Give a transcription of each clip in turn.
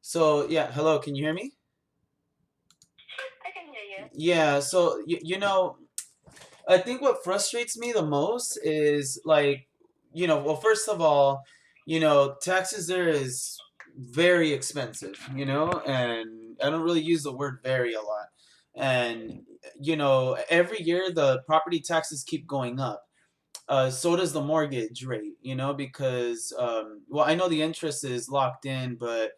So yeah, hello, can you hear me? I can hear you. Yeah, so I think what frustrates me the most is like, well, first of all, taxes there is very expensive, and I don't really use the word very a lot. And every year the property taxes keep going up. So does the mortgage rate, because well, I know the interest is locked in, but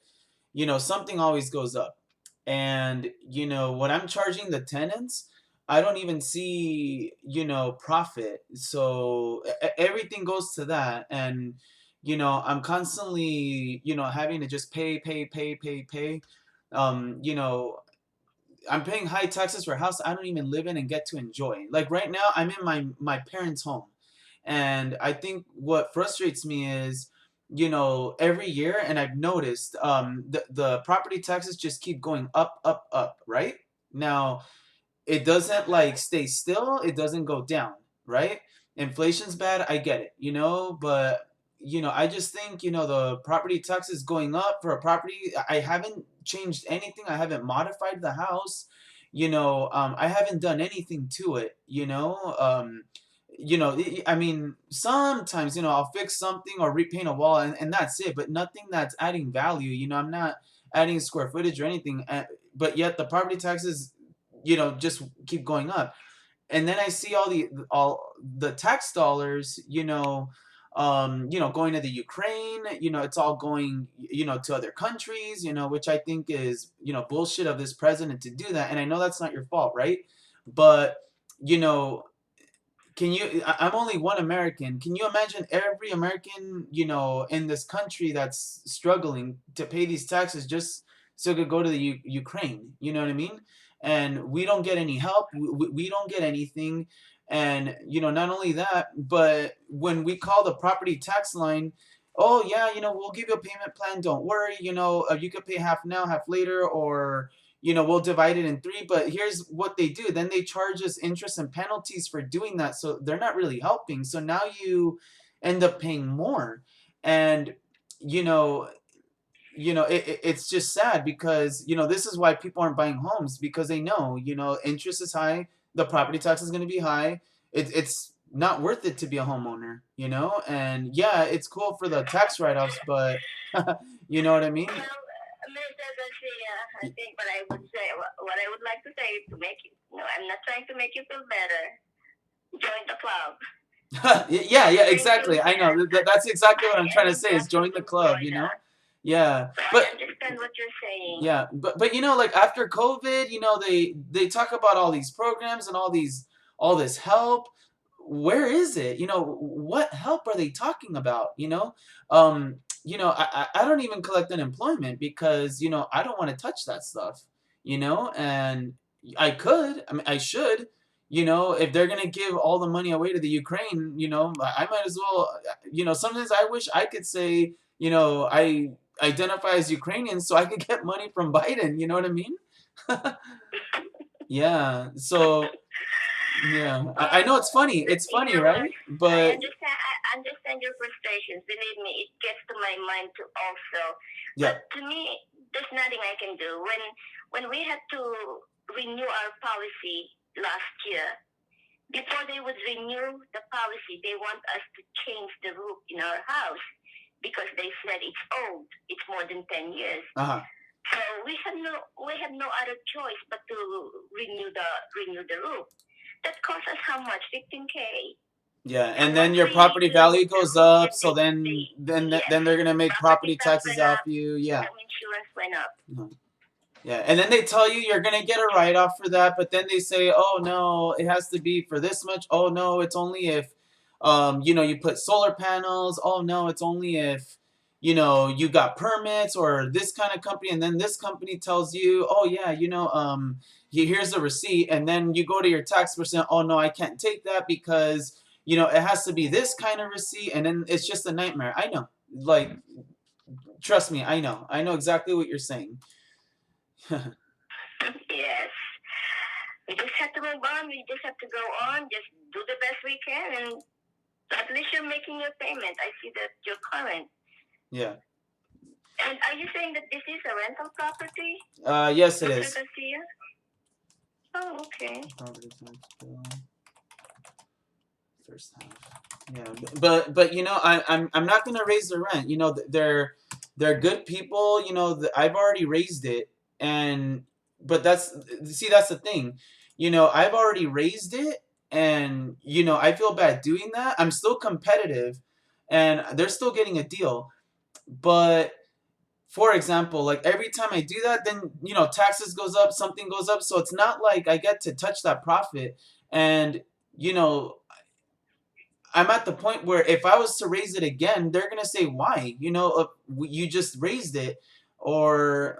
something always goes up. And, when I'm charging the tenants, I don't even see, profit. So everything goes to that. And, I'm constantly, having to just pay, pay, pay, pay, pay. Um, you know, I'm paying high taxes for a house I don't even live in and get to enjoy. Like right now, I'm in my parents' home, and I think what frustrates me is, every year, and I've noticed, the property taxes just keep going up, up, up. Right now, it doesn't like stay still. It doesn't go down. Right? Inflation's bad. I get it. But I just think the property taxes going up for a property. I haven't changed anything. I haven't modified the house. I haven't done anything to it. I mean, sometimes I'll fix something or repaint a wall, and that's it. But nothing that's adding value. I'm not adding square footage or anything. But yet the property taxes just keep going up. And then I see all the tax dollars, going to the Ukraine. It's all going, to other countries, which I think is, bullshit of this president to do that. And I know that's not your fault, right? But you know I'm only one American. Can you imagine every American, in this country that's struggling to pay these taxes just so it could go to the Ukraine? You know what I mean? And we don't get any help. We don't get anything. And, not only that, but when we call the property tax line, oh, yeah, we'll give you a payment plan. Don't worry. You could pay half now, half later, or we'll divide it in three. But here's what they do. Then they charge us interest and penalties for doing that. So they're not really helping. So now you end up paying more. And, you know, it's just sad because, this is why people aren't buying homes because they know, interest is high. The property tax is going to be high. It's not worth it to be a homeowner, and yeah, it's cool for the tax write-offs, but you know what I mean? Well, Mr. Garcia, I think what I would like to say is to make you, I'm not trying to make you feel better. Join the club. Yeah, yeah, Thank you. exactly. I know. That's exactly what I I'm trying to am say is join the absolutely club, Florida. Yeah. So I But understand what you're saying. yeah, but like after COVID, they talk about all these programs and all this help. Where is it? What help are they talking about? I don't even collect unemployment because, I don't want to touch that stuff, and I could, I mean, I should, if they're going to give all the money away to the Ukraine, I might as well, sometimes I wish I could say, I identify as Ukrainian so I could get money from Biden. You know what I mean? Yeah. So yeah, I Well, know it's funny. It's you funny, know what? right? But I understand your frustrations. Believe me, it gets to my mind too also. yeah, But to me, there's nothing I can do. When we had to renew our policy last year, before they would renew the policy, they want us to change the roof in our house because they said it's old. It's more than 10 years. uh-huh. So we had no other choice but to renew the roof. That cost us how much? 15K. Yeah, So and then once your we property remove value the goes roof, up, then so they yes, then they're gonna make property property tax taxes went off up, you. Yeah. home insurance went up. Mhm. Yeah, and then they tell you you're gonna get a write off for that, but then they say, "Oh no, it has to be for this much." Oh no, it's only if, you put solar panels. Oh no, it's only if, you got permits or this kind of company. And then this company tells you, "Oh yeah, here's the receipt." And then you go to your tax person. Oh no, I can't take that because it has to be this kind of receipt, and then it's just a nightmare. I know, like, trust me, I know exactly what you're saying. Yes. We just have to move on. We just have to go on. Just do the best we can, and at least you're making your payment. I see that you're current. Yeah. And are you saying that this is a rental property, Yes, it Mr. is. Garcia? Oh, okay. Property tax bill. First half. Yeah, but you know, I'm not gonna raise the rent. You know, they're good people. You know, I've already raised it, and but that's the thing. You know, I've already raised it, and you know, I feel bad doing that. I'm still competitive, and they're still getting a deal. But for example, like every time I do that, then you know, taxes goes up, something goes up, so it's not like I get to touch that profit, and you know, I'm at the point where if I was to raise it again, they're gonna say why. You know, you just raised it, or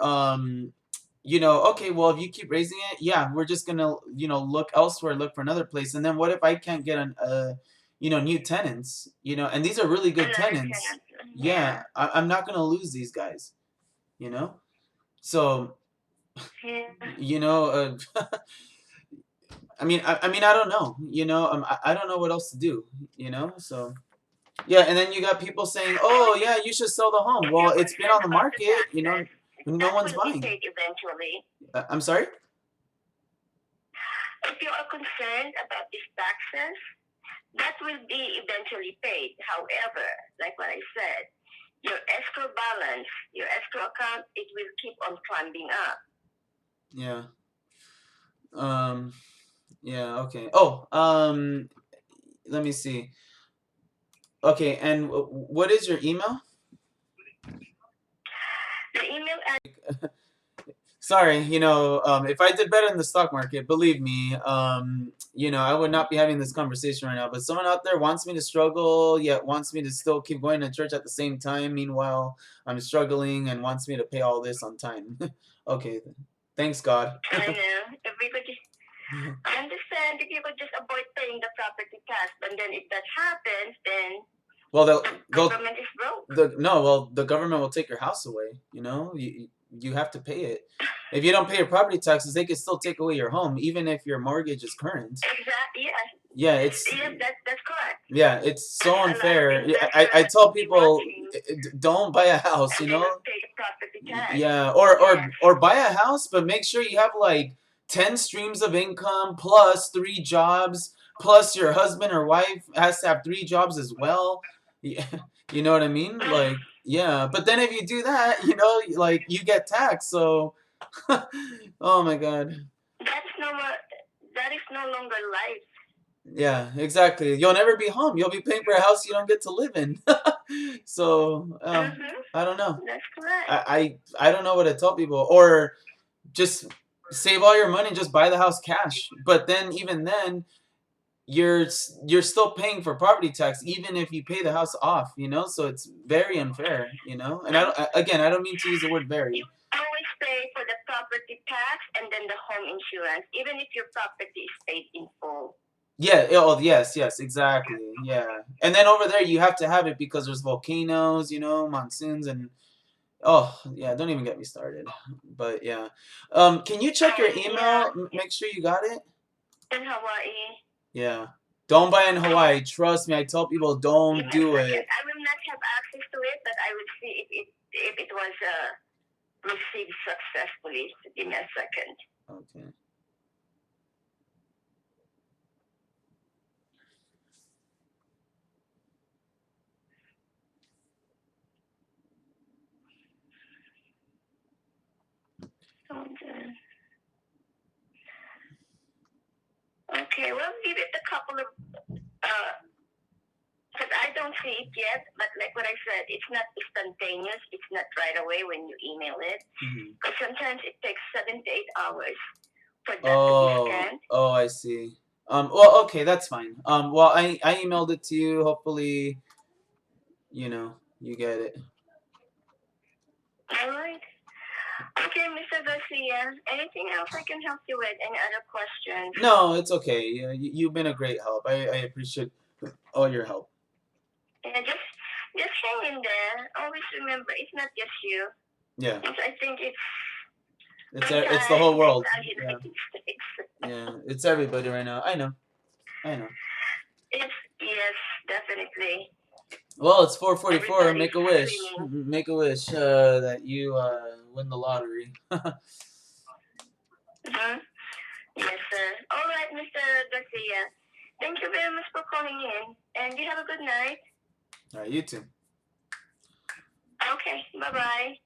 you know, okay, well if you keep raising it, yeah, we're just gonna you know look elsewhere, look for another place, and then what if I can't get you know new tenants? You know, and these are really good Another tenants. tenant. Yeah, Yeah. I'm not gonna lose these guys. You know, so Yeah. you know, I mean, I don't know. You know, I don't know what else to do. You know, so. Yeah, and then you got people saying, Well, "Oh, yeah, you should sell the home." if Well, you're it's been on concerned the about the market. You know, taxes, no that one's will be buying. paid eventually. I'm sorry. If you are concerned about these taxes, that will be eventually paid. However, like what I said, your escrow balance, your escrow account, it will keep on climbing up. Yeah. Um. Yeah. Okay. Oh. Let me see. Okay. And what is your email? The email Sorry. You know, if I did better in the stock market, believe me, you know, I would not be having this conversation right now. But someone out there wants me to struggle, yet wants me to still keep going to church at the same time. Meanwhile, I'm struggling and wants me to pay all this on time. Okay. Thanks, God. I know. If we could just, I understand if you could just avoid paying the property tax, but then if that happens, then Well, the they'll government is broke. no. Well, the government will take your house away. You know, you have to pay it. If you don't pay your property taxes, they can still take away your home, even if your mortgage is current. Exactly. Yes. Yeah, it's Yes, that's correct. yeah, it's There's so a lot of unfair. Yeah, I investors tell be people watching, don't buy a house. and You they know, will pay the property tax. yeah, Yes. or buy a house, but make sure you have like 10 streams of income plus 3 jobs plus your husband or wife has to have 3 jobs as well. Yeah, you know what I mean? Like yeah, but then if you do that, you know, like you get taxed. So, oh my God. That's no more. That is no longer life. Yeah, exactly. You'll never be home. You'll be paying for a house you don't get to live in. So, Mm-hmm. I don't know. That's correct. I don't know what to tell people. Or just save all your money and just buy the house cash. But then even then, you're still paying for property tax even if you pay the house off. You know, so it's very unfair. You know, and again, I don't mean to use the word You very. always pay for the property tax and then the home insurance, even if your property is paid in full. Yeah. Oh, yes, yes, exactly. Yeah, and then over there you have to have it because there's volcanoes. You know, monsoons and oh, yeah, don't even get me started. But yeah. Can you check your Yeah, email? Make sure you got it? in Hawaii. Yeah. Don't buy in Hawaii. Trust me, I tell people Give don't me a do second. it. I will not have access to it, but I will see if it was received successfully. So give me a second. Okay. Okay, well, give it a couple of because I don't see it yet, but like what I said, it's not instantaneous. It's not right away when you email it. Because sometimes it takes 7 to 8 hours for that to be scanned. Oh, I see. Well, okay, that's fine. Well, I emailed it to you. Hopefully, you know, you get it. All right. Okay, Mr. Garcia. Anything else I can help you with? Any other questions? No, it's okay. Yeah, you've been a great help. I appreciate all your help. Yeah, just hang in there. Always remember, it's not just you. Yeah. I think It's the whole world. Yeah. United States. Yeah, it's everybody right now. I know. It's yes, definitely. Well, it's 4:44. Everybody's Make a wish. screaming. Make a wish that you win the lottery. Mm-hmm. Yes, sir. All right, Mr. Garcia. Thank you very much for calling in, and you have a good night. All right, you too. Okay, bye-bye.